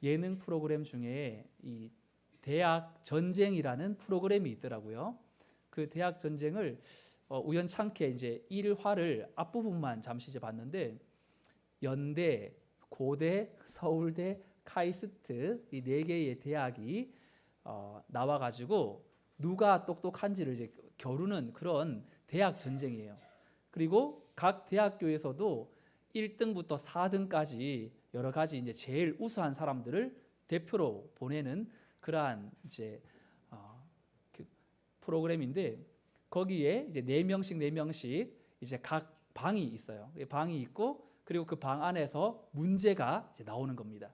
예능 프로그램 중에 이 대학 전쟁이라는 프로그램이 있더라고요. 그 대학 전쟁을 우연찮게 이제 1화를 앞부분만 잠시 이제 봤는데, 연대, 고대, 서울대, 카이스트 이 네 개의 대학이 나와가지고 누가 똑똑한지를 이제 겨루는 그런 대학 전쟁이에요. 그리고 각 대학교에서도 1등부터 4등까지 여러 가지 이제 제일 우수한 사람들을 대표로 보내는 그러한 이제 그 프로그램인데, 거기에 이제 4명씩 이제 각 방이 있어요. 방이 있고, 그리고 그 방 안에서 문제가 이제 나오는 겁니다.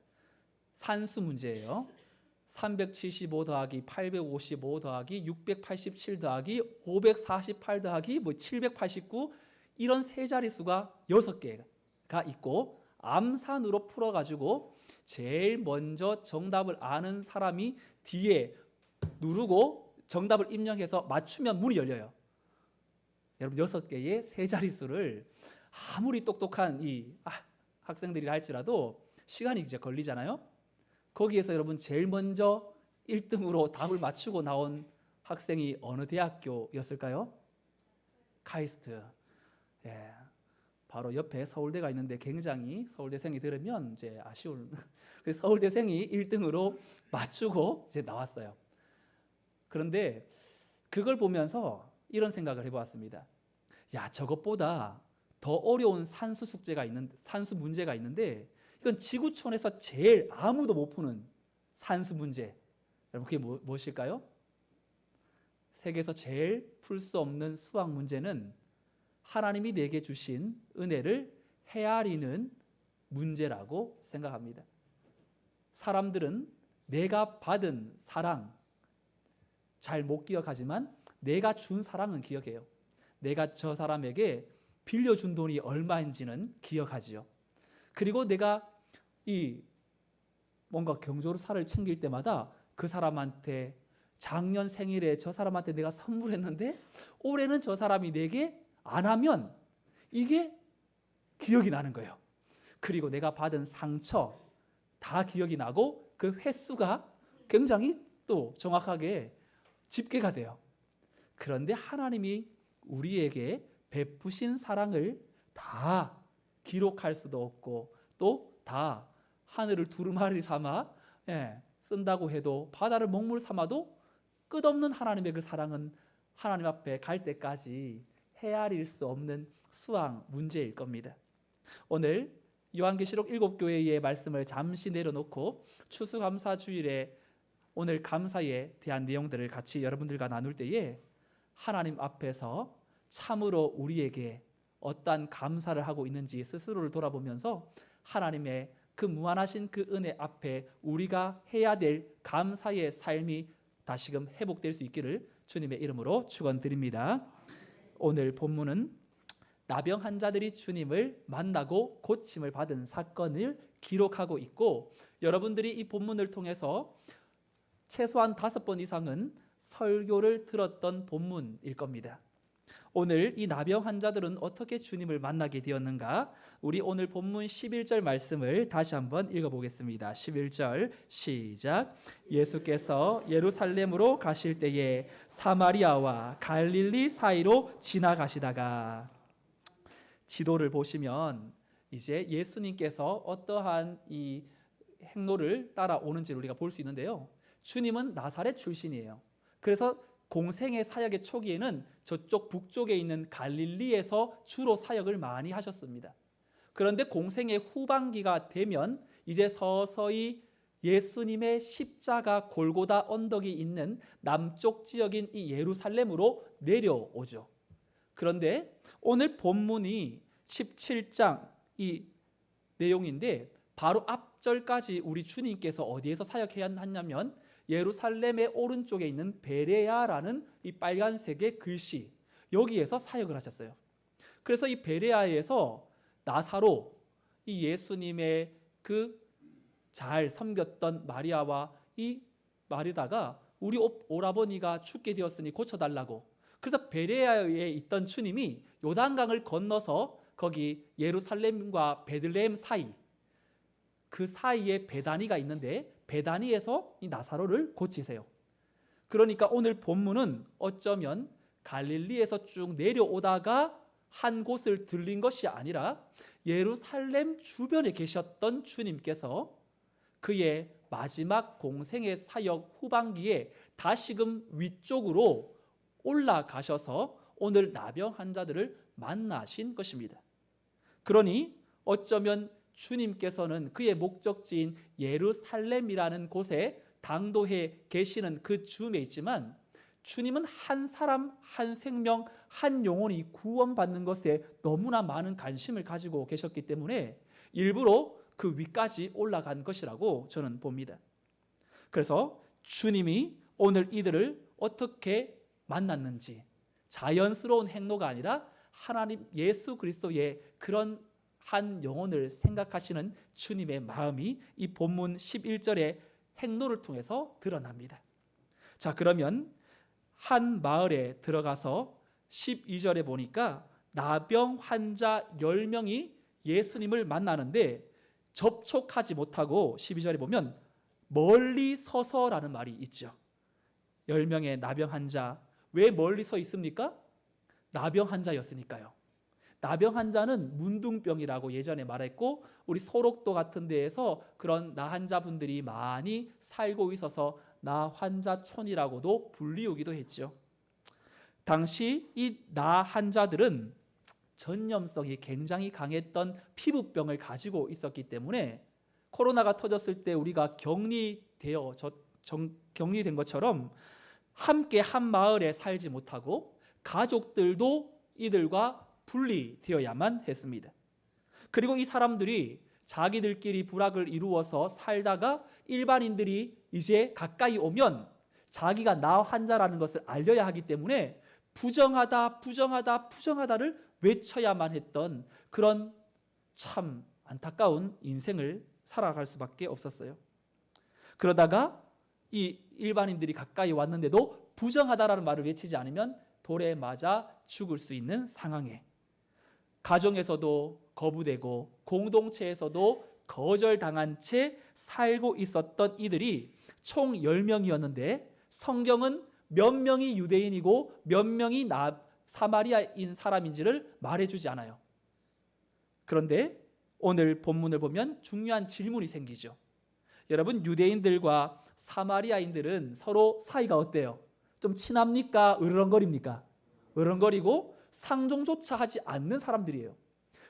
산수 문제예요. 375 더하기 855 더하기 687 더하기 548 더하기 789, 이런 세 자릿수가 6개가 있고, 암산으로 풀어가지고 제일 먼저 정답을 아는 사람이 뒤에 누르고 정답을 입력해서 맞추면 문이 열려요. 여러분, 6개의 세 자릿수를 아무리 똑똑한 이 학생들이 할지라도 시간이 이제 걸리잖아요. 거기에서 여러분 제일 먼저 1등으로 답을 맞추고 나온 학생이 어느 대학교였을까요? 카이스트. 예, 바로 옆에 서울대가 있는데 굉장히 서울대생이 들으면 이제 아쉬운 서울대생이 1등으로 맞추고 이제 나왔어요. 그런데 그걸 보면서 이런 생각을 해보았습니다. 야, 저것보다 더 어려운 산수 문제가 있는데, 이건 지구촌에서 제일 아무도 못 푸는 산수 문제. 여러분, 그게 무엇일까요? 세계에서 제일 풀 수 없는 수학 문제는 하나님이 내게 주신 은혜를 헤아리는 문제라고 생각합니다. 사람들은 내가 받은 사랑 잘 못 기억하지만 내가 준 사랑은 기억해요. 내가 저 사람에게 빌려준 돈이 얼마인지는 기억하지요. 그리고 내가 이 뭔가 경조로 살을 챙길 때마다 그 사람한테 작년 생일에 저 사람한테 내가 선물했는데 올해는 저 사람이 내게 안 하면 이게 기억이 나는 거예요. 그리고 내가 받은 상처 다 기억이 나고 그 횟수가 굉장히 또 정확하게 집계가 돼요. 그런데 하나님이 우리에게 베푸신 사랑을 다 기록할 수도 없고, 또 다 하늘을 두루마리 삼아 쓴다고 해도, 바다를 먹물 삼아도 끝없는 하나님의 그 사랑은 하나님 앞에 갈 때까지 헤아릴 수 없는 수학 문제일 겁니다. 오늘 요한계시록 7교회의 말씀을 잠시 내려놓고 추수감사주일에 오늘 감사에 대한 내용들을 같이 여러분들과 나눌 때에 하나님 앞에서 참으로 우리에게 어떠한 감사를 하고 있는지 스스로를 돌아보면서 하나님의 그 무한하신 그 은혜 앞에 우리가 해야 될 감사의 삶이 다시금 회복될 수 있기를 주님의 이름으로 축원드립니다. 오늘 본문은 나병 환자들이 주님을 만나고 고침을 받은 사건을 기록하고 있고, 여러분들이 이 본문을 통해서 최소한 5번 이상은 설교를 들었던 본문일 겁니다. 오늘 이 나병 환자들은 어떻게 주님을 만나게 되었는가? 우리 오늘 본문 11절 말씀을 다시 한번 읽어보겠습니다. 11절 시작. 예수께서 예루살렘으로 가실 때에 사마리아와 갈릴리 사이로 지나가시다가, 지도를 보시면 이제 예수님께서 어떠한 이 행로를 따라오는지를 우리가 볼 수 있는데요. 주님은 나사렛 출신이에요. 그래서 공생의 사역의 초기에는 저쪽 북쪽에 있는 갈릴리에서 주로 사역을 많이 하셨습니다. 그런데 공생의 후반기가 되면 이제 서서히 예수님의 십자가 골고다 언덕이 있는 남쪽 지역인 이 예루살렘으로 내려오죠. 그런데 오늘 본문이 17장 이 내용인데, 바로 앞절까지 우리 주님께서 어디에서 사역해야 하냐면 예루살렘의 오른쪽에 있는 베레아라는 이 빨간색의 글씨, 여기에서 사역을 하셨어요. 그래서 이 베레아에서 나사로, 이 예수님의 그 잘 섬겼던 마리아와 이 마리다가 우리 오라버니가 죽게 되었으니 고쳐달라고, 그래서 베레아에 있던 주님이 요단강을 건너서 거기 예루살렘과 베들레헴 사이, 그 사이에 베다니가 있는데 베다니에서 이 나사로를 고치세요. 그러니까 오늘 본문은 어쩌면 갈릴리에서 쭉 내려오다가 한 곳을 들린 것이 아니라 예루살렘 주변에 계셨던 주님께서 그의 마지막 공생의 사역 후반기에 다시금 위쪽으로 올라가셔서 오늘 나병 환자들을 만나신 것입니다. 그러니 어쩌면 주님께서는 그의 목적지인 예루살렘이라는 곳에 당도해 계시는 그 즈음에 있지만 주님은 한 사람, 한 생명, 한 영혼이 구원받는 것에 너무나 많은 관심을 가지고 계셨기 때문에 일부러 그 위까지 올라간 것이라고 저는 봅니다. 그래서 주님이 오늘 이들을 어떻게 만났는지 자연스러운 행로가 아니라 하나님 예수 그리스도의 그런 한 영혼을 생각하시는 주님의 마음이 이 본문 11절의 행로를 통해서 드러납니다. 자, 그러면 한 마을에 들어가서 12절에 보니까 나병 환자 10명이 예수님을 만나는데 접촉하지 못하고 12절에 보면 멀리 서서라는 말이 있죠. 10명의 나병 환자, 왜 멀리 서 있습니까? 나병 환자였으니까요. 나병 환자는 문둥병이라고 예전에 말했고 우리 소록도 같은 데에서 그런 나 환자분들이 많이 살고 있어서 나 환자촌이라고도 불리우기도 했죠. 당시 이 나 환자들은 전염성이 굉장히 강했던 피부병을 가지고 있었기 때문에 코로나가 터졌을 때 우리가 격리된 것처럼 함께 한 마을에 살지 못하고 가족들도 이들과 분리되어야만 했습니다. 그리고 이 사람들이 자기들끼리 부락을 이루어서 살다가 일반인들이 이제 가까이 오면 자기가 나 환자라는 것을 알려야 하기 때문에 부정하다를 외쳐야만 했던 그런 참 안타까운 인생을 살아갈 수밖에 없었어요. 그러다가 이 일반인들이 가까이 왔는데도 부정하다라는 말을 외치지 않으면 돌에 맞아 죽을 수 있는 상황에 가정에서도 거부되고 공동체에서도 거절당한 채 살고 있었던 이들이 총 10명이었는데 성경은 몇 명이 유대인이고 몇 명이 사마리아인 사람인지를 말해주지 않아요. 그런데 오늘 본문을 보면 중요한 질문이 생기죠. 여러분, 유대인들과 사마리아인들은 서로 사이가 어때요? 좀 친합니까? 으르렁거립니까? 으르렁거리고 상종조차 하지 않는 사람들이에요.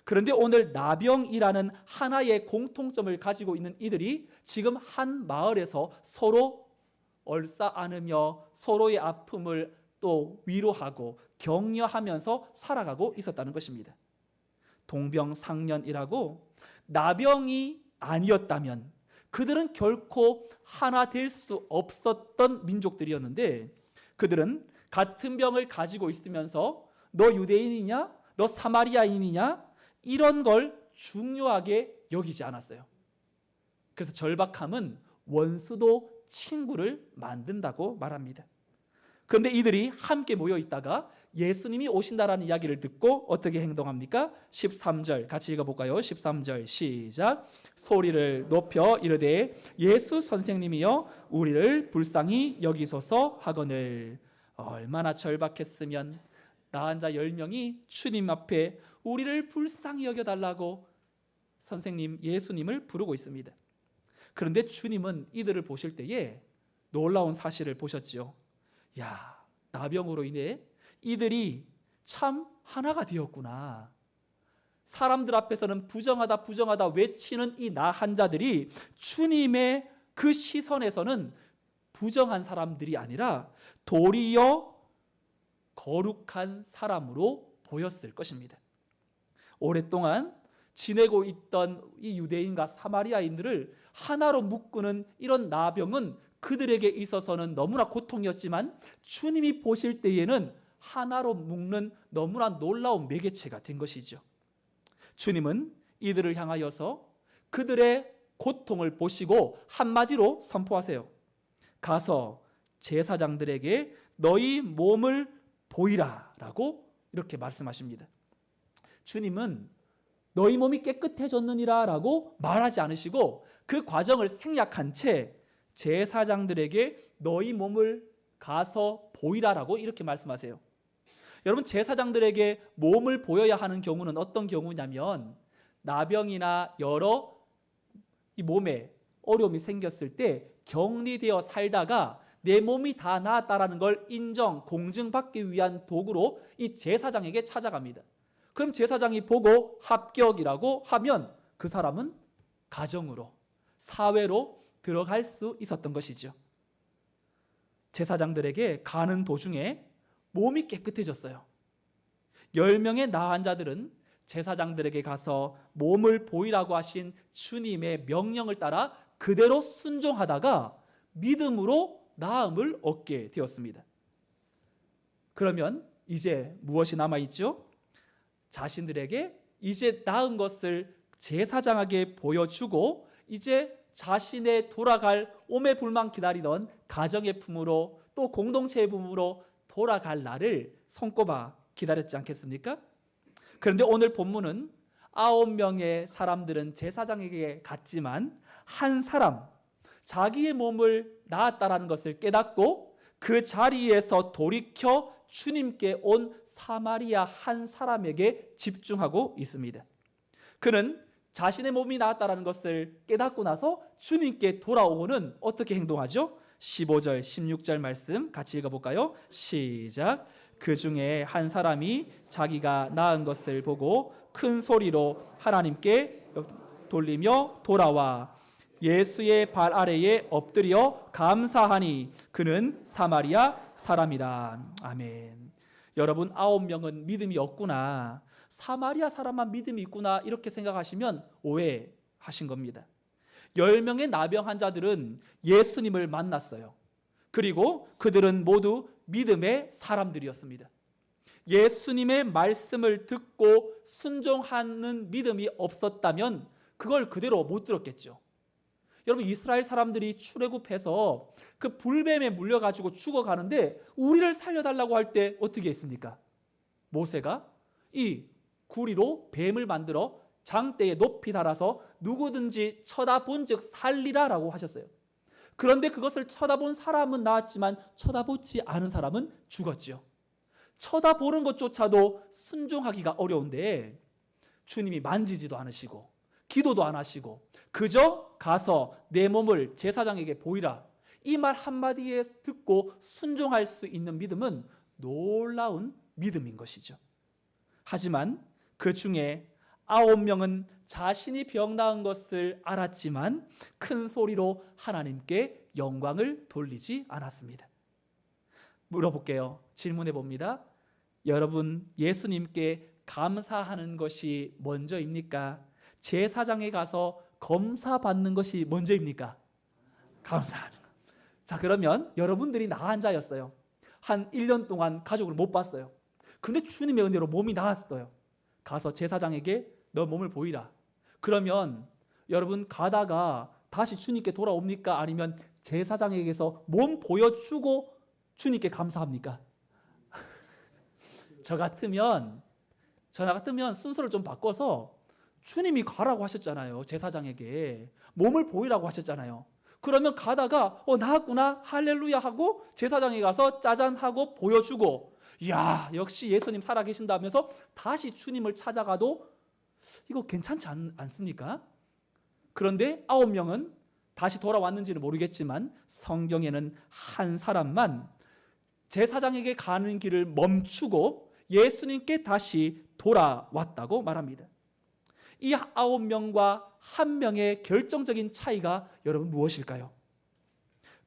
그런데 오늘 나병이라는 하나의 공통점을 가지고 있는 이들이 지금 한 마을에서 서로 얼싸 안으며 서로의 아픔을 또 위로하고 격려하면서 살아가고 있었다는 것입니다. 동병상련이라고 나병이 아니었다면 그들은 결코 하나 될 수 없었던 민족들이었는데 그들은 같은 병을 가지고 있으면서 너 유대인이냐? 너 사마리아인이냐? 이런 걸 중요하게 여기지 않았어요. 그래서 절박함은 원수도 친구를 만든다고 말합니다. 그런데 이들이 함께 모여 있다가 예수님이 오신다라는 이야기를 듣고 어떻게 행동합니까? 13절 같이 읽어볼까요? 13절 시작. 소리를 높여 이르되 예수 선생님이여 우리를 불쌍히 여기소서 하거늘. 얼마나 절박했으면 나 환자 10명이 주님 앞에 우리를 불쌍히 여겨달라고 선생님 예수님을 부르고 있습니다. 그런데 주님은 이들을 보실 때에 놀라운 사실을 보셨죠. 야, 나병으로 인해 이들이 참 하나가 되었구나. 사람들 앞에서는 부정하다 외치는 이 나 환자들이 주님의 그 시선에서는 부정한 사람들이 아니라 도리어 거룩한 사람으로 보였을 것입니다. 오랫동안 지내고 있던 이 유대인과 사마리아인들을 하나로 묶는 이런 나병은 그들에게 있어서는 너무나 고통이었지만 주님이 보실 때에는 하나로 묶는 너무나 놀라운 매개체가 된 것이죠. 주님은 이들을 향하여서 그들의 고통을 보시고 한마디로 선포하세요. 가서 제사장들에게 너희 몸을 보이라 라고 이렇게 말씀하십니다. 주님은 너희 몸이 깨끗해졌느니라 라고 말하지 않으시고 그 과정을 생략한 채 제사장들에게 너희 몸을 가서 보이라라고 이렇게 말씀하세요. 여러분, 제사장들에게 몸을 보여야 하는 경우는 어떤 경우냐면 나병이나 여러 이 몸에 어려움이 생겼을 때 격리되어 살다가 내 몸이 다 나았다라는 걸 인정, 공증받기 위한 도구로 이 제사장에게 찾아갑니다. 그럼 제사장이 보고 합격이라고 하면 그 사람은 가정으로, 사회로 들어갈 수 있었던 것이죠. 제사장들에게 가는 도중에 몸이 깨끗해졌어요. 10명의 나 환자들은 제사장들에게 가서 몸을 보이라고 하신 주님의 명령을 따라 그대로 순종하다가 믿음으로 나음을 얻게 되었습니다. 그러면 이제 무엇이 남아있죠? 자신들에게 이제 나은 것을 제사장에게 보여주고 이제 자신의 돌아갈 오매불망 기다리던 가정의 품으로 또 공동체의 품으로 돌아갈 날을 손꼽아 기다렸지 않겠습니까? 그런데 오늘 본문은 9명의 사람들은 제사장에게 갔지만 한 사람, 자기의 몸을 나았다라는 것을 깨닫고 그 자리에서 돌이켜 주님께 온 사마리아 한 사람에게 집중하고 있습니다. 그는 자신의 몸이 나았다라는 것을 깨닫고 나서 주님께 돌아오고는 어떻게 행동하죠? 15절, 16절 말씀 같이 읽어볼까요? 시작. 그 중에 한 사람이 자기가 나은 것을 보고 큰 소리로 하나님께 돌리며 돌아와 예수의 발 아래에 엎드려 감사하니 그는 사마리아 사람이라. 아멘. 여러분, 9명은 믿음이 없구나, 사마리아 사람만 믿음이 있구나 이렇게 생각하시면 오해하신 겁니다. 10명의 나병 환자들은 예수님을 만났어요. 그리고 그들은 모두 믿음의 사람들이었습니다. 예수님의 말씀을 듣고 순종하는 믿음이 없었다면 그걸 그대로 못 들었겠죠. 여러분, 이스라엘 사람들이 출애굽해서 그 불뱀에 물려가지고 죽어가는데 우리를 살려달라고 할 때 어떻게 했습니까? 모세가 이 구리로 뱀을 만들어 장대에 높이 달아서 누구든지 쳐다본 즉 살리라라고 하셨어요. 그런데 그것을 쳐다본 사람은 나았지만 쳐다보지 않은 사람은 죽었죠. 쳐다보는 것조차도 순종하기가 어려운데 주님이 만지지도 않으시고 기도도 안 하시고 그저 가서 내 몸을 제사장에게 보이라, 이 말 한마디에 듣고 순종할 수 있는 믿음은 놀라운 믿음인 것이죠. 하지만 그 중에 9명은 자신이 병 나은 것을 알았지만 큰 소리로 하나님께 영광을 돌리지 않았습니다. 물어볼게요. 질문해 봅니다. 여러분, 예수님께 감사하는 것이 먼저입니까? 제사장에 가서 검사 받는 것이 먼저입니까? 감사하는 것. 자, 그러면 여러분들이 나 환자였어요. 한 1년 동안 가족을 못 봤어요. 근데 주님의 은혜로 몸이 나았어요. 가서 제사장에게 너 몸을 보이라. 그러면 여러분 가다가 다시 주님께 돌아옵니까? 아니면 제사장에게서 몸 보여주고 주님께 감사합니까? 저 같으면 순서를 좀 바꿔서 주님이 가라고 하셨잖아요. 제사장에게 몸을 보이라고 하셨잖아요. 그러면 가다가 나았구나 할렐루야 하고 제사장에 가서 짜잔 하고 보여주고, 이야 역시 예수님 살아계신다면서 다시 주님을 찾아가도 이거 괜찮지 않습니까? 그런데 9명은 다시 돌아왔는지는 모르겠지만 성경에는 한 사람만 제사장에게 가는 길을 멈추고 예수님께 다시 돌아왔다고 말합니다. 이 9명과 1명의 결정적인 차이가 여러분 무엇일까요?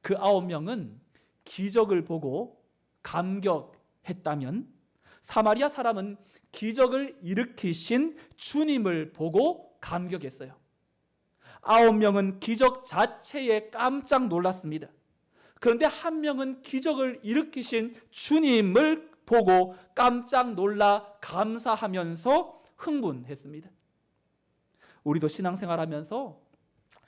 그 9명은 기적을 보고 감격했다면 사마리아 사람은 기적을 일으키신 주님을 보고 감격했어요. 9명은 기적 자체에 깜짝 놀랐습니다. 그런데 1명은 기적을 일으키신 주님을 보고 깜짝 놀라 감사하면서 흥분했습니다. 우리도 신앙생활하면서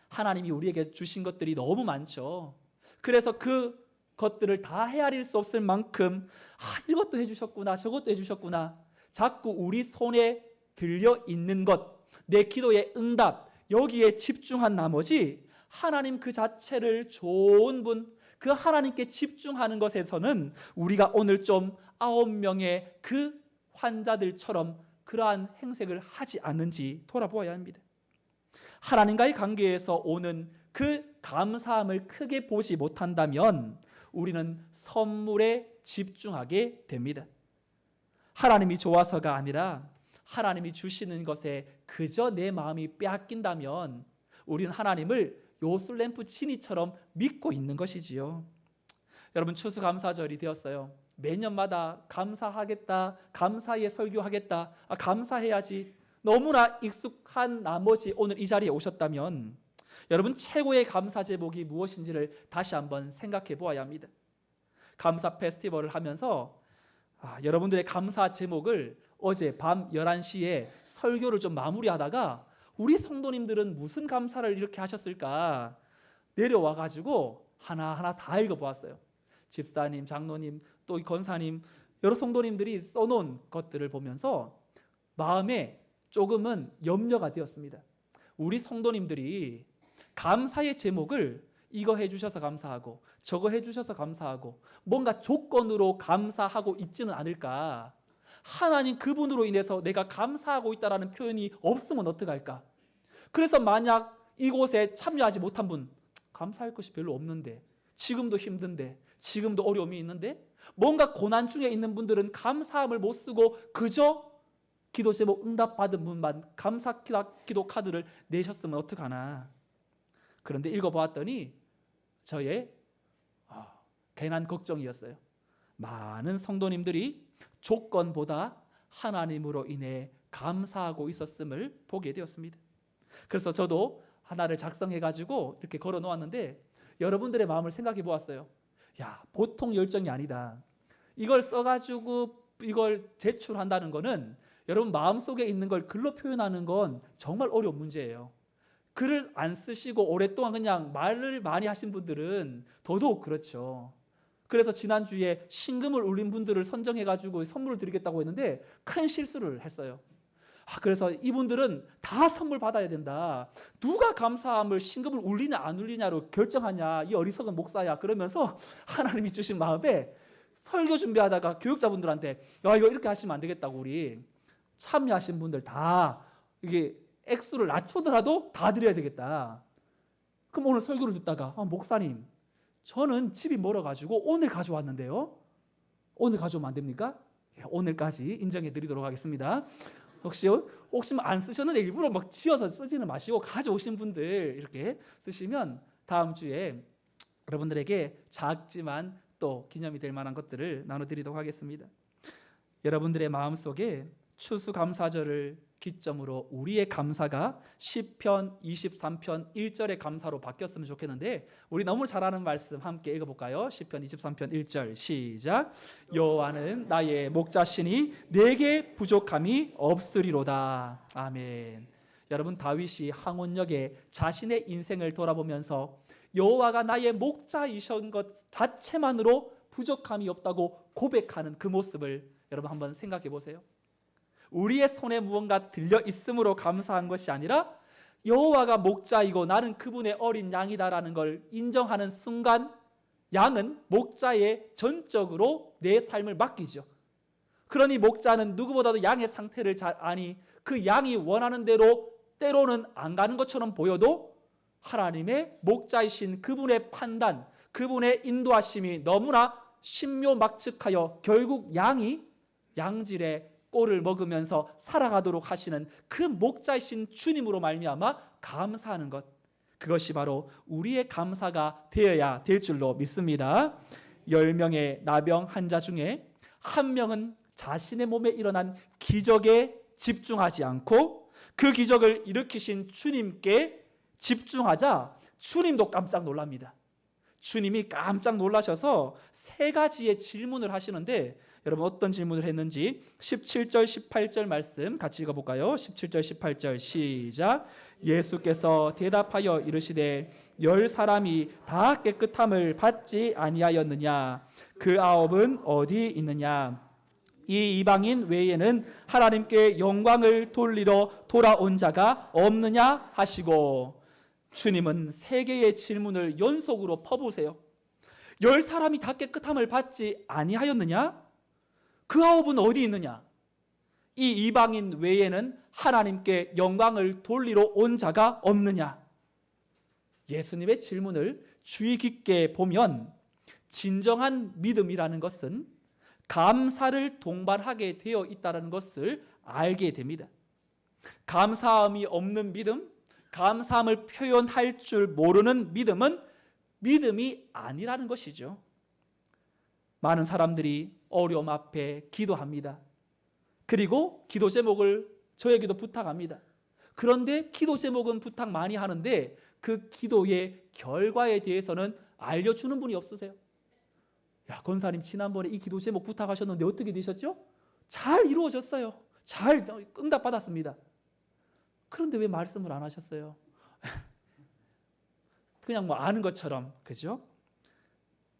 하나님이 우리에게 주신 것들이 너무 많죠. 그래서 그 것들을 다 헤아릴 수 없을 만큼 이것도 해주셨구나 저것도 해주셨구나, 자꾸 우리 손에 들려 있는 것, 내 기도의 응답, 여기에 집중한 나머지 하나님 그 자체를 좋은 분, 그 하나님께 집중하는 것에서는 우리가 오늘 좀 9명의 그 환자들처럼 그러한 행색을 하지 않는지 돌아보아야 합니다. 하나님과의 관계에서 오는 그 감사함을 크게 보지 못한다면 우리는 선물에 집중하게 됩니다. 하나님이 좋아서가 아니라 하나님이 주시는 것에 그저 내 마음이 빼앗긴다면 우리는 하나님을 요술램프 치니처럼 믿고 있는 것이지요. 여러분, 추수감사절이 되었어요. 매년마다 감사하겠다, 감사의 설교하겠다, 감사해야지 너무나 익숙한 나머지 오늘 이 자리에 오셨다면 여러분, 최고의 감사 제목이 무엇인지를 다시 한번 생각해 보아야 합니다. 감사 페스티벌을 하면서 여러분들의 감사 제목을 어제 밤 11시에 설교를 좀 마무리하다가 우리 성도님들은 무슨 감사를 이렇게 하셨을까 내려와 가지고 하나하나 다 읽어보았어요. 집사님, 장로님, 또 권사님, 여러 성도님들이 써놓은 것들을 보면서 마음에 조금은 염려가 되었습니다. 우리 성도님들이 감사의 제목을 이거 해주셔서 감사하고 저거 해주셔서 감사하고 뭔가 조건으로 감사하고 있지는 않을까. 하나님 그분으로 인해서 내가 감사하고 있다라는 표현이 없으면 어떡할까. 그래서 만약 이곳에 참여하지 못한 분, 감사할 것이 별로 없는데, 지금도 힘든데, 지금도 어려움이 있는데, 뭔가 고난 중에 있는 분들은 감사함을 못 쓰고 그저 기도 제목 응답받은 분만 감사 기도 카드를 내셨으면 어떡하나. 그런데 읽어보았더니 저의 괜한 걱정이었어요. 많은 성도님들이 조건보다 하나님으로 인해 감사하고 있었음을 보게 되었습니다. 그래서 저도 하나를 작성해가지고 이렇게 걸어 놓았는데 여러분들의 마음을 생각해 보았어요. 야, 보통 열정이 아니다. 이걸 써가지고 이걸 제출한다는 거는 여러분 마음속에 있는 걸 글로 표현하는 건 정말 어려운 문제예요. 글을 안 쓰시고 오랫동안 그냥 말을 많이 하신 분들은 더더욱 그렇죠. 그래서 지난주에 신금을 울린 분들을 선정해가지고 선물을 드리겠다고 했는데 큰 실수를 했어요. 그래서 이분들은 다 선물 받아야 된다. 누가 감사함을 신금을 울리냐 안 울리냐로 결정하냐. 이 어리석은 목사야. 그러면서 하나님이 주신 마음에 설교 준비하다가 교육자분들한테 야, 이거 이렇게 하시면 안 되겠다고, 우리 참여하신 분들 다 이게 액수를 낮추더라도 다 드려야 되겠다. 그럼 오늘 설교를 듣다가 목사님, 저는 집이 멀어가지고 오늘 가져왔는데요. 오늘 가져오면 안 됩니까? 오늘까지 인정해 드리도록 하겠습니다. 혹시 안 쓰셨는데 일부러 막 지어서 쓰지는 마시고 가져오신 분들 이렇게 쓰시면 다음 주에 여러분들에게 작지만 또 기념이 될 만한 것들을 나눠드리도록 하겠습니다. 여러분들의 마음속에 추수감사절을 기점으로 우리의 감사가 시편 23편 1절의 감사로 바뀌었으면 좋겠는데 우리 너무 잘 아는 말씀 함께 읽어볼까요? 시편 23편 1절 시작. 여호와는 나의 목자시니 내게 부족함이 없으리로다. 아멘. 여러분, 다윗이 항원역에 자신의 인생을 돌아보면서 여호와가 나의 목자이신 것 자체만으로 부족함이 없다고 고백하는 그 모습을 여러분 한번 생각해 보세요. 우리의 손에 무언가 들려 있음으로 감사한 것이 아니라 여호와가 목자이고 나는 그분의 어린 양이다라는 걸 인정하는 순간 양은 목자에 전적으로 내 삶을 맡기죠. 그러니 목자는 누구보다도 양의 상태를 잘 아니 그 양이 원하는 대로 때로는 안 가는 것처럼 보여도 하나님의 목자이신 그분의 판단, 그분의 인도하심이 너무나 신묘막측하여 결국 양이 양질의 꼴을 먹으면서 살아가도록 하시는 그 목자이신 주님으로 말미암아 감사하는 것, 그것이 바로 우리의 감사가 되어야 될 줄로 믿습니다. 10명의 나병 환자 중에 한 명은 자신의 몸에 일어난 기적에 집중하지 않고 그 기적을 일으키신 주님께 집중하자 주님도 깜짝 놀랍니다. 주님이 깜짝 놀라셔서 세 가지의 질문을 하시는데 여러분 어떤 질문을 했는지 17절 18절 말씀 같이 읽어볼까요? 17절 18절 시작. 예수께서 대답하여 이르시되 10사람이 다 깨끗함을 받지 아니하였느냐? 그 9은 어디 있느냐? 이 이방인 외에는 하나님께 영광을 돌리러 돌아온 자가 없느냐 하시고, 주님은 세 개의 질문을 연속으로 퍼부으세요. 10사람이 다 깨끗함을 받지 아니하였느냐? 그 9은 어디 있느냐? 이 이방인 외에는 하나님께 영광을 돌리러 온 자가 없느냐? 예수님의 질문을 주의 깊게 보면 진정한 믿음이라는 것은 감사를 동반하게 되어 있다는 것을 알게 됩니다. 감사함이 없는 믿음, 감사함을 표현할 줄 모르는 믿음은 믿음이 아니라는 것이죠. 많은 사람들이 어려움 앞에 기도합니다. 그리고 기도 제목을 저에게도 부탁합니다. 그런데 기도 제목은 부탁 많이 하는데 그 기도의 결과에 대해서는 알려주는 분이 없으세요. 야, 권사님 지난번에 이 기도 제목 부탁하셨는데 어떻게 되셨죠? 잘 이루어졌어요. 잘 응답 받았습니다. 그런데 왜 말씀을 안 하셨어요? 그냥 뭐 아는 것처럼, 그죠?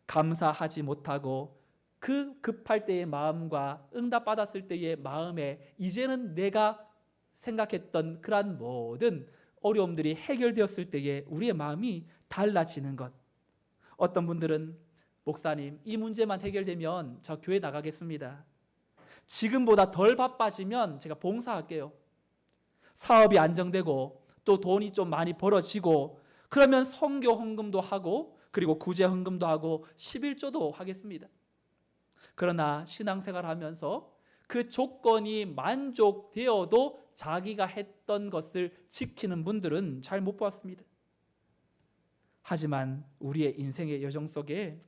감사하지 못하고 그 급할 때의 마음과 응답 받았을 때의 마음에 이제는 내가 생각했던 그러한 모든 어려움들이 해결되었을 때에 우리의 마음이 달라지는 것. 어떤 분들은 목사님, 이 문제만 해결되면 저 교회 나가겠습니다. 지금보다 덜 바빠지면 제가 봉사할게요. 사업이 안정되고 또 돈이 좀 많이 벌어지고 그러면 선교 헌금도 하고 그리고 구제 헌금도 하고 11조도 하겠습니다. 그러나 신앙생활 하면서 그 조건이 만족되어도 자기가 했던 것을 지키는 분들은 잘 못 보았습니다. 하지만 우리의 인생의 여정 속에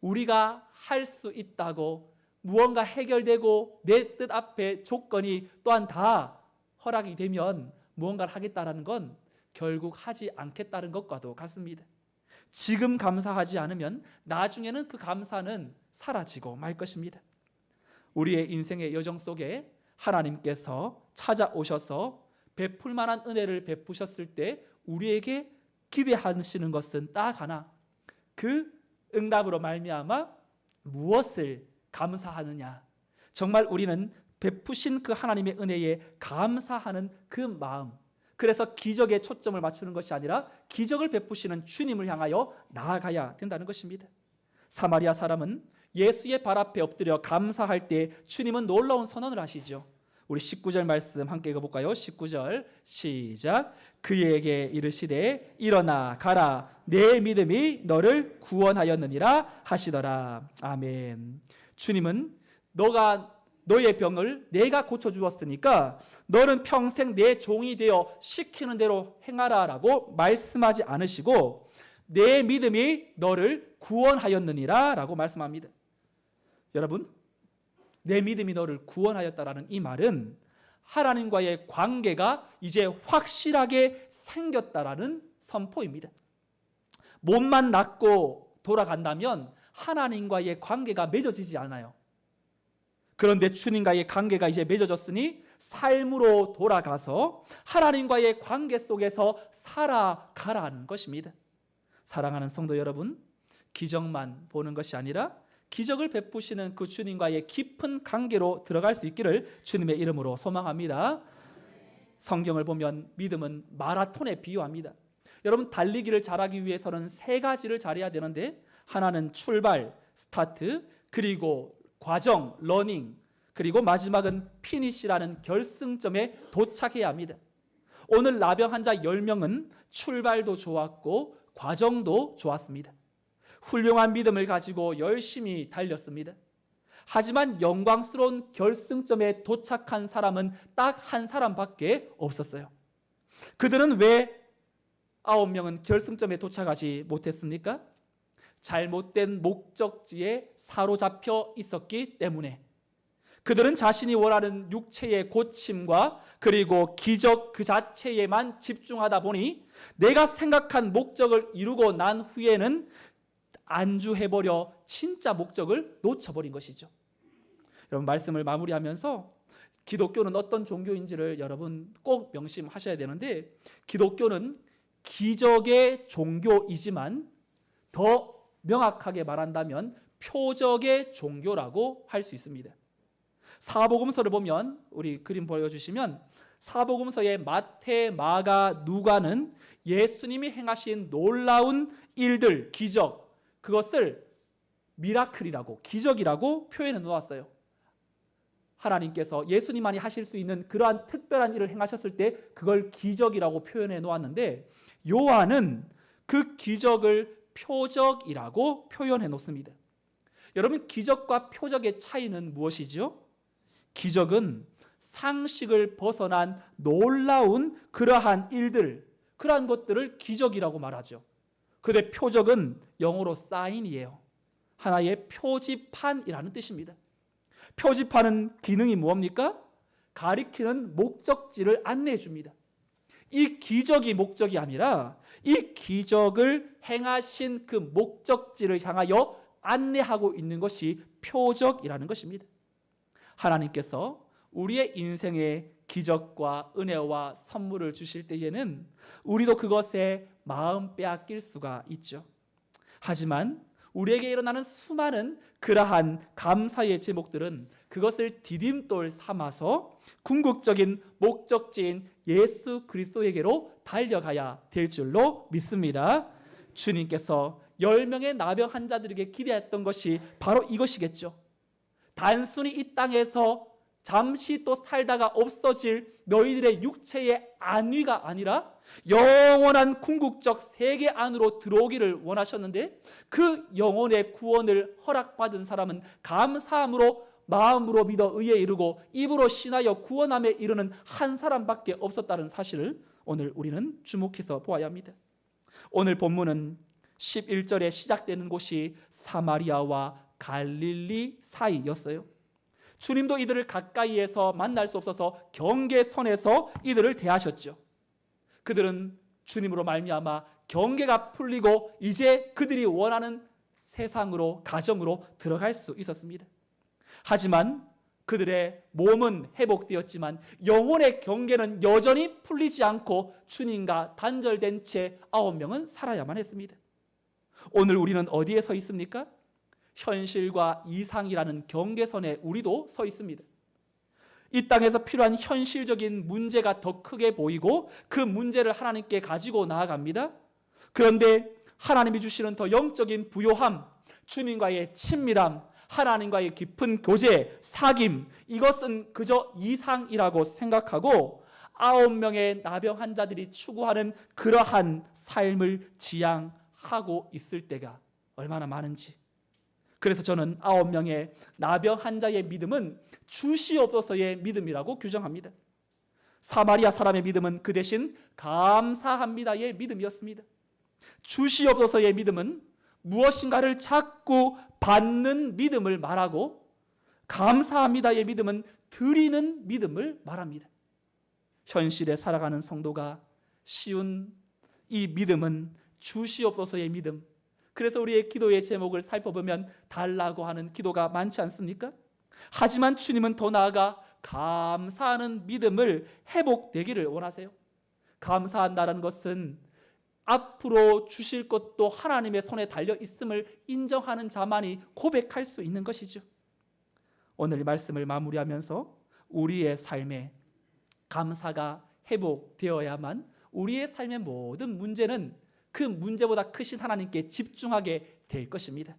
우리가 할 수 있다고 무언가 해결되고 내 뜻 앞에 조건이 또한 다 허락이 되면 무언가를 하겠다라는 건 결국 하지 않겠다는 것과도 같습니다. 지금 감사하지 않으면 나중에는 그 감사는 사라지고 말 것입니다. 우리의 인생의 여정 속에 하나님께서 찾아오셔서 베풀 만한 은혜를 베푸셨을 때 우리에게 기대하시는 것은 딱 하나, 그 응답으로 말미암아 무엇을 감사하느냐. 정말 우리는 베푸신 그 하나님의 은혜에 감사하는 그 마음, 그래서 기적에 초점을 맞추는 것이 아니라 기적을 베푸시는 주님을 향하여 나아가야 된다는 것입니다. 사마리아 사람은 예수의 발 앞에 엎드려 감사할 때 주님은 놀라운 선언을 하시죠. 우리 19절 말씀 함께 읽어볼까요? 19절 시작. 그에게 이르시되 일어나 가라, 내 믿음이 너를 구원하였느니라 하시더라. 아멘. 주님은 너의 병을 내가 고쳐주었으니까 너는 평생 내 종이 되어 시키는 대로 행하라 라고 말씀하지 않으시고 내 믿음이 너를 구원하였느니라 라고 말씀합니다. 여러분, 내 믿음이 너를 구원하였다라는 이 말은 하나님과의 관계가 이제 확실하게 생겼다라는 선포입니다. 몸만 낫고 돌아간다면 하나님과의 관계가 맺어지지 않아요. 그런데 주님과의 관계가 이제 맺어졌으니 삶으로 돌아가서 하나님과의 관계 속에서 살아가라는 것입니다. 사랑하는 성도 여러분, 기적만 보는 것이 아니라 기적을 베푸시는 그 주님과의 깊은 관계로 들어갈 수 있기를 주님의 이름으로 소망합니다. 성경을 보면 믿음은 마라톤에 비유합니다. 여러분, 달리기를 잘하기 위해서는 3가지를 잘해야 되는데 하나는 출발, 스타트, 그리고 과정, 러닝, 그리고 마지막은 피니시라는 결승점에 도착해야 합니다. 오늘 나병 환자 10명은 출발도 좋았고 과정도 좋았습니다. 훌륭한 믿음을 가지고 열심히 달렸습니다. 하지만 영광스러운 결승점에 도착한 사람은 딱 한 사람밖에 없었어요. 그들은 왜 9명은 결승점에 도착하지 못했습니까? 잘못된 목적지에 사로잡혀 있었기 때문에. 그들은 자신이 원하는 육체의 고침과 그리고 기적 그 자체에만 집중하다 보니 내가 생각한 목적을 이루고 난 후에는 안주해버려 진짜 목적을 놓쳐버린 것이죠. 여러분, 말씀을 마무리하면서 기독교는 어떤 종교인지를 여러분 꼭 명심하셔야 되는데, 기독교는 기적의 종교이지만 더 명확하게 말한다면 표적의 종교라고 할 수 있습니다. 사복음서를 보면 우리 그림 보여주시면 사복음서의 마태, 마가, 누가는 예수님이 행하신 놀라운 일들, 기적, 그것을 미라클이라고, 기적이라고 표현해 놓았어요. 하나님께서 예수님만이 하실 수 있는 그러한 특별한 일을 행하셨을 때 그걸 기적이라고 표현해 놓았는데, 요한은 그 기적을 표적이라고 표현해 놓습니다. 여러분, 기적과 표적의 차이는 무엇이죠? 기적은 상식을 벗어난 놀라운 그러한 일들, 그러한 것들을 기적이라고 말하죠. 그런데 표적은 영어로 사인이에요. 하나의 표지판이라는 뜻입니다. 표지판은 기능이 뭡니까? 가리키는 목적지를 안내해 줍니다. 이 기적이 목적이 아니라 이 기적을 행하신 그 목적지를 향하여 안내하고 있는 것이 표적이라는 것입니다. 하나님께서 우리의 인생에 기적과 은혜와 선물을 주실 때에는 우리도 그것에 마음 빼앗길 수가 있죠. 하지만 우리에게 일어나는 수많은 그러한 감사의 제목들은 그것을 디딤돌 삼아서 궁극적인 목적지인 예수 그리스도에게로 달려가야 될 줄로 믿습니다. 주님께서 10명의 나병 환자들에게 기대했던 것이 바로 이것이겠죠. 단순히 이 땅에서 잠시 또 살다가 없어질 너희들의 육체의 안위가 아니라 영원한 궁극적 세계 안으로 들어오기를 원하셨는데, 그 영혼의 구원을 허락받은 사람은 감사함으로 마음으로 믿어 의에 이르고 입으로 신하여 구원함에 이르는 한 사람밖에 없었다는 사실을 오늘 우리는 주목해서 보아야 합니다. 오늘 본문은 11절에 시작되는 곳이 사마리아와 갈릴리 사이였어요. 주님도 이들을 가까이에서 만날 수 없어서 경계선에서 이들을 대하셨죠. 그들은 주님으로 말미암아 경계가 풀리고 이제 그들이 원하는 세상으로, 가정으로 들어갈 수 있었습니다. 하지만 그들의 몸은 회복되었지만 영혼의 경계는 여전히 풀리지 않고 주님과 단절된 채 9명은 살아야만 했습니다. 오늘 우리는 어디에 서 있습니까? 현실과 이상이라는 경계선에 우리도 서 있습니다. 이 땅에서 필요한 현실적인 문제가 더 크게 보이고 그 문제를 하나님께 가지고 나아갑니다. 그런데 하나님이 주시는 더 영적인 부요함, 주님과의 친밀함, 하나님과의 깊은 교제, 사귐, 이것은 그저 이상이라고 생각하고 9명의 나병 환자들이 추구하는 그러한 삶을 지향하고 있을 때가 얼마나 많은지. 그래서 저는 9명의 나병 환자의 믿음은 주시옵소서의 믿음이라고 규정합니다. 사마리아 사람의 믿음은 그 대신 감사합니다의 믿음이었습니다. 주시옵소서의 믿음은 무엇인가를 자꾸 받는 믿음을 말하고, 감사합니다의 믿음은 드리는 믿음을 말합니다. 현실에 살아가는 성도가 쉬운 이 믿음은 주시옵소서의 믿음. 그래서 우리의 기도의 제목을 살펴보면 달라고 하는 기도가 많지 않습니까? 하지만 주님은 더 나아가 감사하는 믿음을 회복되기를 원하세요. 감사한다는 것은 앞으로 주실 것도 하나님의 손에 달려 있음을 인정하는 자만이 고백할 수 있는 것이죠. 오늘 말씀을 마무리하면서 우리의 삶에 감사가 회복되어야만 우리의 삶의 모든 문제는 그 문제보다 크신 하나님께 집중하게 될 것입니다.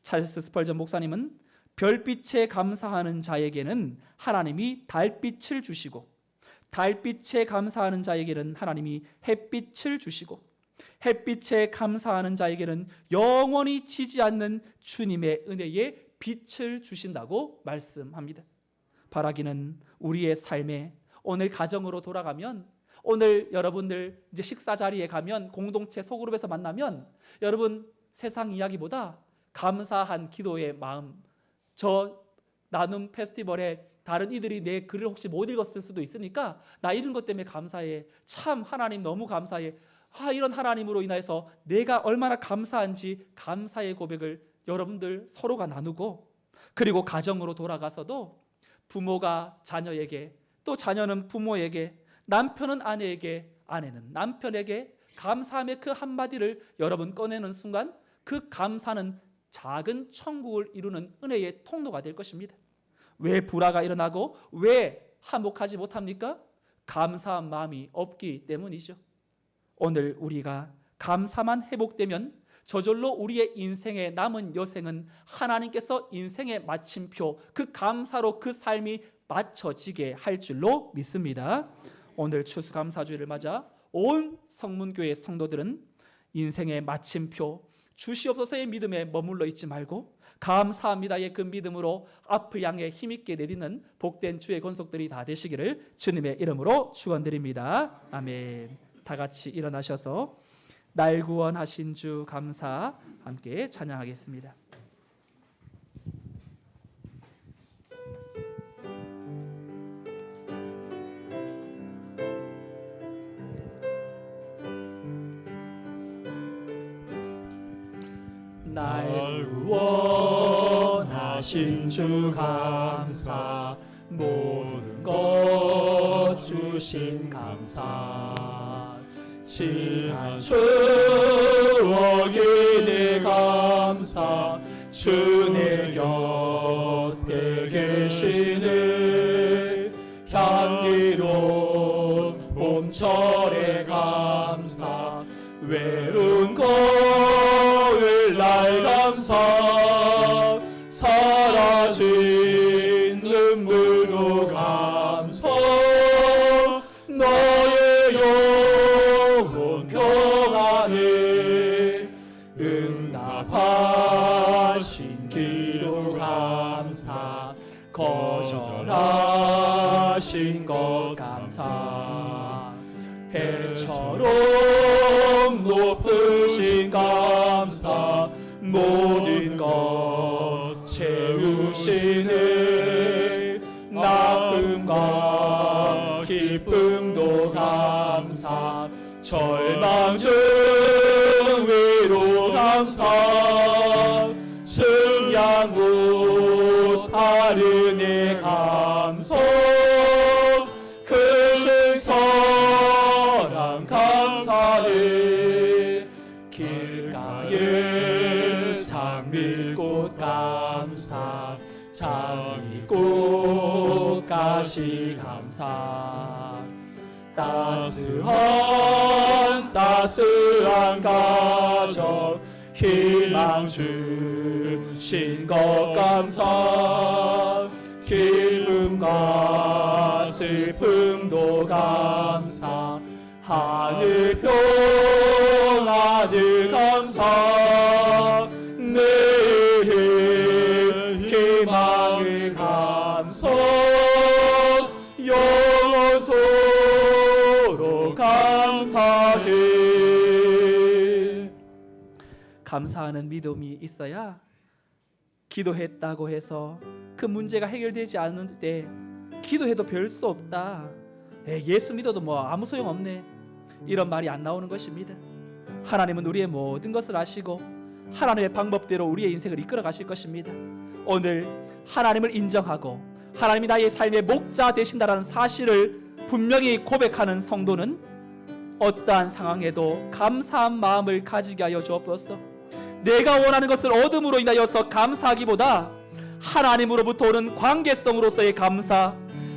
찰스 스펄전 목사님은 별빛에 감사하는 자에게는 하나님이 달빛을 주시고, 달빛에 감사하는 자에게는 하나님이 햇빛을 주시고, 햇빛에 감사하는 자에게는 영원히 지지 않는 주님의 은혜의 빛을 주신다고 말씀합니다. 바라기는 우리의 삶에 오늘 가정으로 돌아가면, 오늘 여러분들 이제 식사 자리에 가면, 공동체 소그룹에서 만나면 여러분 세상 이야기보다 감사한 기도의 마음, 저 나눔 페스티벌에 다른 이들이 내 글을 혹시 못 읽었을 수도 있으니까 나 이런 것 때문에 감사해, 참 하나님 너무 감사해, 이런 하나님으로 인해서 내가 얼마나 감사한지 감사의 고백을 여러분들 서로가 나누고, 그리고 가정으로 돌아가서도 부모가 자녀에게, 또 자녀는 부모에게, 남편은 아내에게, 아내는 남편에게 감사함의 그 한마디를 여러분 꺼내는 순간 그 감사는 작은 천국을 이루는 은혜의 통로가 될 것입니다. 왜 불화가 일어나고 왜 화목하지 못합니까? 감사한 마음이 없기 때문이죠. 오늘 우리가 감사만 회복되면 저절로 우리의 인생에 남은 여생은 하나님께서 인생의 마침표, 그 감사로 그 삶이 맞춰지게 할 줄로 믿습니다. 오늘 추수감사주일을 맞아 온 성문교회 성도들은 인생의 마침표 주시옵소서의 믿음에 머물러 있지 말고 감사합니다의 그 믿음으로 앞을 향해 힘있게 내딛는 복된 주의 권속들이 다 되시기를 주님의 이름으로 축원드립니다. 아멘. 다 같이 일어나셔서 날 구원하신 주 감사 함께 찬양하겠습니다. 날 구원하신 주 감사 모든 것 주신 감사 지난 추억이 내 감사 주 내 곁에 계시네 향기로운 봄철의 감사 외로운 거울 날 감사 사라진 눈물도 감사 너의 영혼 평안에 응답하신 기도 감사 거절하신 것 감사 해처럼 높으신 감사 모든 것 채우시네 나쁨과 기쁨도 감사 절망 중 위로 감사 승량 못하는 내 감사 크신 사랑 감사해 길가에 장미꽃 감사 장미꽃가시 감사 따스한 가정 희망 주신 것 감사 기쁨과 슬픔도 감사 하늘 평안을 감사 내일 희망을 감사 영원토록 감사해. 감사하는 믿음이 있어야 기도했다고 해서 그 문제가 해결되지 않을 때 기도해도 별 수 없다, 예수 믿어도 뭐 아무 소용 없네, 이런 말이 안 나오는 것입니다. 하나님은 우리의 모든 것을 아시고 하나님의 방법대로 우리의 인생을 이끌어 가실 것입니다. 오늘 하나님을 인정하고 하나님이 나의 삶의 목자 되신다라는 사실을 분명히 고백하는 성도는 어떠한 상황에도 감사한 마음을 가지게 하여 주옵소서. 내가 원하는 것을 얻음으로 인하여서 감사하기보다 하나님으로부터 오는 관계성으로서의 감사,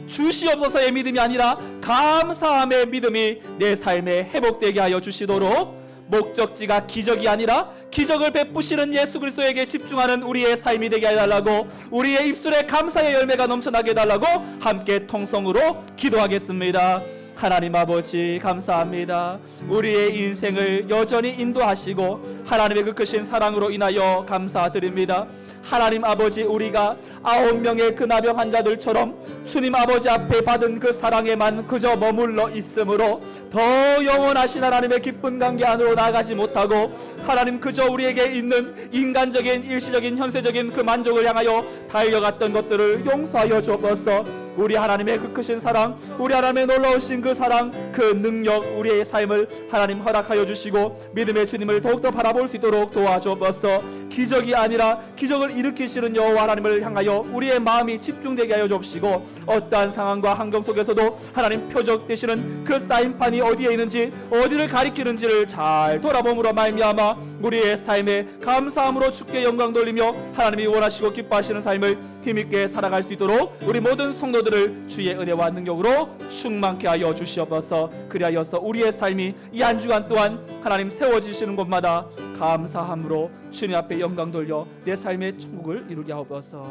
주시옵소서의 믿음이 아니라 감사함의 믿음이 내 삶에 회복되게 하여 주시도록, 목적지가 기적이 아니라 기적을 베푸시는 예수 그리스도에게 집중하는 우리의 삶이 되게 해달라고, 우리의 입술에 감사의 열매가 넘쳐나게 해달라고 함께 통성으로 기도하겠습니다. 하나님 아버지 감사합니다. 우리의 인생을 여전히 인도하시고 하나님의 그 크신 사랑으로 인하여 감사드립니다. 하나님 아버지, 우리가 9명의 그 나병 환자들처럼 주님 아버지 앞에 받은 그 사랑에만 그저 머물러 있으므로 더 영원하신 하나님의 기쁜 관계 안으로 나가지 못하고 하나님 그저 우리에게 있는 인간적인 일시적인 현세적인 그 만족을 향하여 달려갔던 것들을 용서하여 주옵소서. 우리 하나님의 그 크신 사랑, 우리 하나님의 놀라우신 그 사랑, 그 능력, 우리의 삶을 하나님 허락하여 주시고 믿음의 주님을 더욱더 바라볼 수 있도록 도와주옵소서. 기적이 아니라 기적을 일으키시는 여호와 하나님을 향하여 우리의 마음이 집중되게 하여 주옵시고, 어떠한 상황과 환경 속에서도 하나님 표적되시는 그 사인판이 어디에 있는지, 어디를 가리키는지를 잘 돌아봄으로 말미암아 우리의 삶에 감사함으로 주께 영광 돌리며 하나님이 원하시고 기뻐하시는 삶을 힘있게 살아갈 수 있도록 우리 모든 성도들을 주의 은혜와 능력으로 충만케 하여 주시옵소서. 그리하여서 우리의 삶이 이 한 주간 동안 하나님 세워지시는 곳마다 감사함으로 주님 앞에 영광 돌려 내 삶의 천국을 이루게 하옵소서.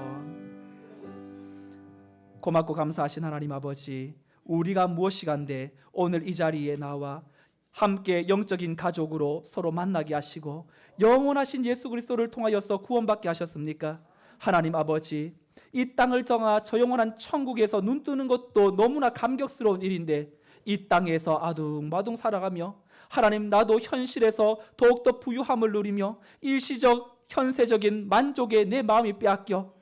고맙고 감사하신 하나님 아버지, 우리가 무엇이간데 오늘 이 자리에 나와 함께 영적인 가족으로 서로 만나게 하시고 영원하신 예수 그리스도를 통하여서 구원받게 하셨습니까? 하나님 아버지, 이 땅을 정하 저 영원한 천국에서 눈 뜨는 것도 너무나 감격스러운 일인데 이 땅에서 아둥바둥 살아가며 하나님, 나도 현실에서 더욱더 부유함을 누리며 일시적 현세적인 만족에 내 마음이 빼앗겨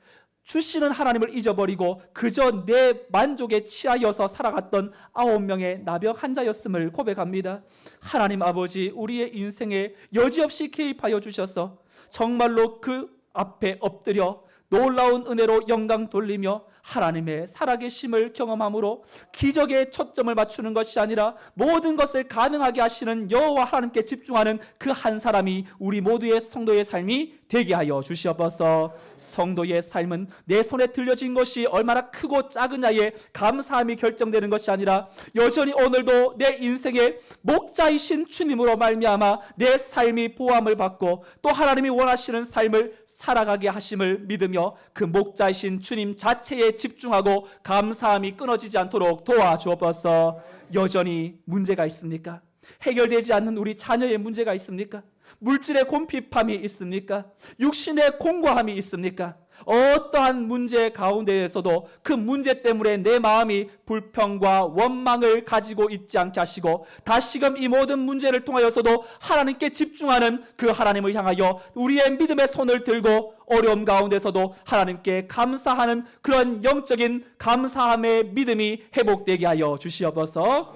주시는 하나님을 잊어버리고 그저 내 만족에 취하여서 살아갔던 9명의 나병 환자였음을 고백합니다. 하나님 아버지, 우리의 인생에 여지없이 개입하여 주셔서 정말로 그 앞에 엎드려 놀라운 은혜로 영광 돌리며 하나님의 살아계심을 경험함으로 기적에 초점을 맞추는 것이 아니라 모든 것을 가능하게 하시는 여호와 하나님께 집중하는 그 한 사람이 우리 모두의 성도의 삶이 되게 하여 주시옵소서. 성도의 삶은 내 손에 들려진 것이 얼마나 크고 작으냐에 감사함이 결정되는 것이 아니라 여전히 오늘도 내 인생의 목자이신 주님으로 말미암아 내 삶이 보함을 받고 또 하나님이 원하시는 삶을 살아가게 하심을 믿으며 그 목자이신 주님 자체에 집중하고 감사함이 끊어지지 않도록 도와주옵소서. 여전히 문제가 있습니까? 해결되지 않는 우리 자녀의 문제가 있습니까? 물질의 곤핍함이 있습니까? 육신의 공고함이 있습니까? 어떠한 문제 가운데에서도 그 문제 때문에 내 마음이 불평과 원망을 가지고 있지 않게 하시고 다시금 이 모든 문제를 통하여서도 하나님께 집중하는 그 하나님을 향하여 우리의 믿음의 손을 들고 어려움 가운데서도 하나님께 감사하는 그런 영적인 감사함의 믿음이 회복되게 하여 주시옵소서.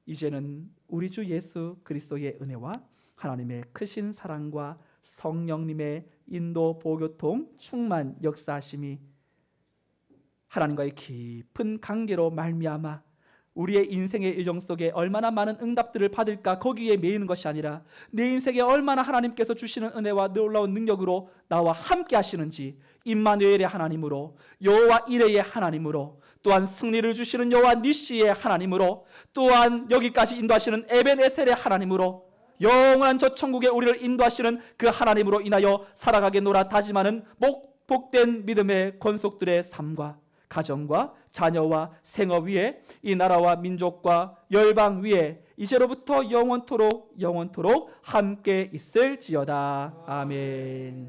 이제는 우리 주 예수 그리스도의 은혜와 하나님의 크신 사랑과 성령님의 인도 보교통 충만 역사하심이 하나님과의 깊은 관계로 말미암아 우리의 인생의 일정 속에 얼마나 많은 응답들을 받을까 거기에 매이는 것이 아니라 내 인생에 얼마나 하나님께서 주시는 은혜와 놀라운 능력으로 나와 함께 하시는지 임마누엘의 하나님으로, 여호와 이레의 하나님으로, 또한 승리를 주시는 여호와 니시의 하나님으로, 또한 여기까지 인도하시는 에벤에셀의 하나님으로, 영원한 저 천국에 우리를 인도하시는 그 하나님으로 인하여 살아가겠노라 다짐하는 복된 믿음의 권속들의 삶과 가정과 자녀와 생업 위에 이 나라와 민족과 열방 위에 이제로부터 영원토록 함께 있을지어다. 아멘.